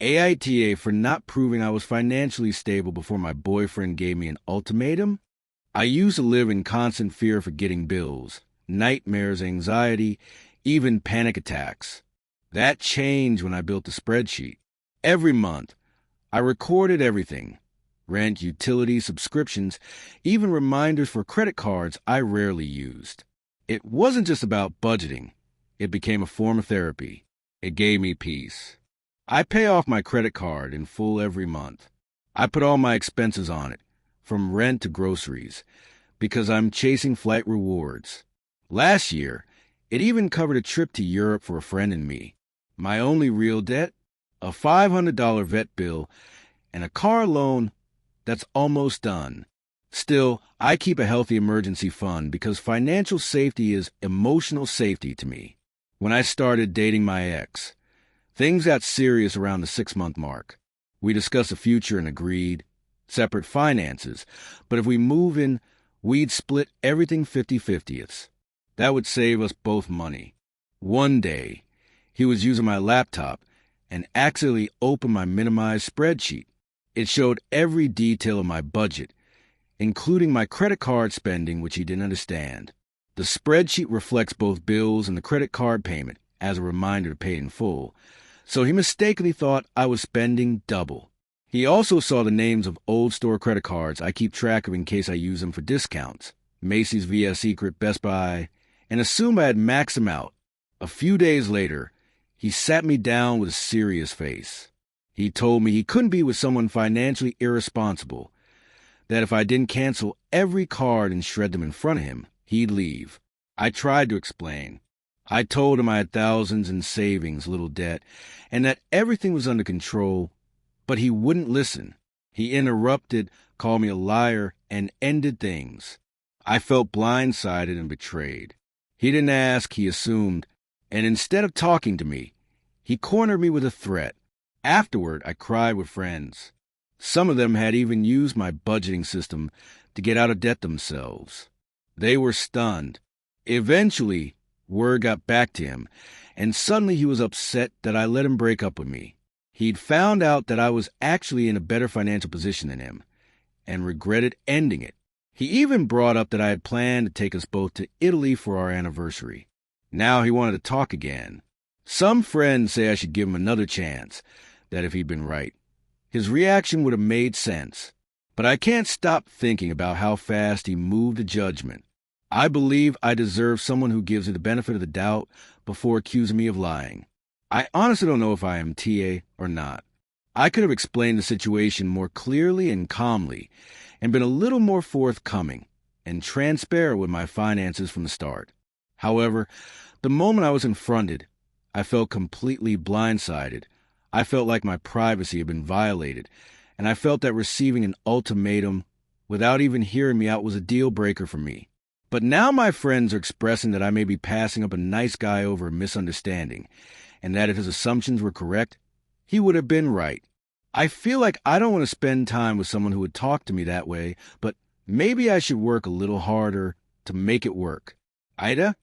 AITA for not proving I was financially stable before my boyfriend gave me an ultimatum? I used to live in constant fear of forgetting bills, nightmares, anxiety, even panic attacks. That changed when I built a spreadsheet. Every month, I recorded everything: rent, utilities, subscriptions, even reminders for credit cards I rarely used. It wasn't just about budgeting. It became a form of therapy. It gave me peace. I pay off my credit card in full every month. I put all my expenses on it, from rent to groceries, because I'm chasing flight rewards. Last year, it even covered a trip to Europe for a friend and me. My only real debt? A $500 vet bill and a car loan that's almost done. Still, I keep a healthy emergency fund because financial safety is emotional safety to me. When I started dating my ex, things got serious around the 6-month mark. We discussed the future and agreed separate finances, but if we move in, we'd split everything 50-50ths. That would save us both money. One day, he was using my laptop and accidentally opened my minimized spreadsheet. It showed every detail of my budget, including my credit card spending, which he didn't understand. The spreadsheet reflects both bills and the credit card payment as a reminder to pay in full, so he mistakenly thought I was spending double. He also saw the names of old store credit cards I keep track of in case I use them for discounts, Macy's, VS Secret, Best Buy, and assumed I had maxed them out. A few days later, he sat me down with a serious face. He told me he couldn't be with someone financially irresponsible, that if I didn't cancel every card and shred them in front of him, he'd leave. I tried to explain. I told him I had thousands in savings, little debt, and that everything was under control, but he wouldn't listen. He interrupted, called me a liar, and ended things. I felt blindsided and betrayed. He didn't ask, he assumed, and instead of talking to me, he cornered me with a threat. Afterward, I cried with friends. Some of them had even used my budgeting system to get out of debt themselves. They were stunned. Eventually, word got back to him, and suddenly he was upset that I let him break up with me. He'd found out that I was actually in a better financial position than him, and regretted ending it. He even brought up that I had planned to take us both to Italy for our anniversary. Now he wanted to talk again. Some friends say I should give him another chance, that if he'd been right, his reaction would have made sense. But I can't stop thinking about how fast he moved to judgment. I believe I deserve someone who gives me the benefit of the doubt before accusing me of lying. I honestly don't know if I am TA or not. I could have explained the situation more clearly and calmly and been a little more forthcoming and transparent with my finances from the start. However, the moment I was confronted, I felt completely blindsided. I felt like my privacy had been violated, and I felt that receiving an ultimatum without even hearing me out was a deal breaker for me. But now my friends are expressing that I may be passing up a nice guy over a misunderstanding, and that if his assumptions were correct, he would have been right. I feel like I don't want to spend time with someone who would talk to me that way, but maybe I should work a little harder to make it work. AITA?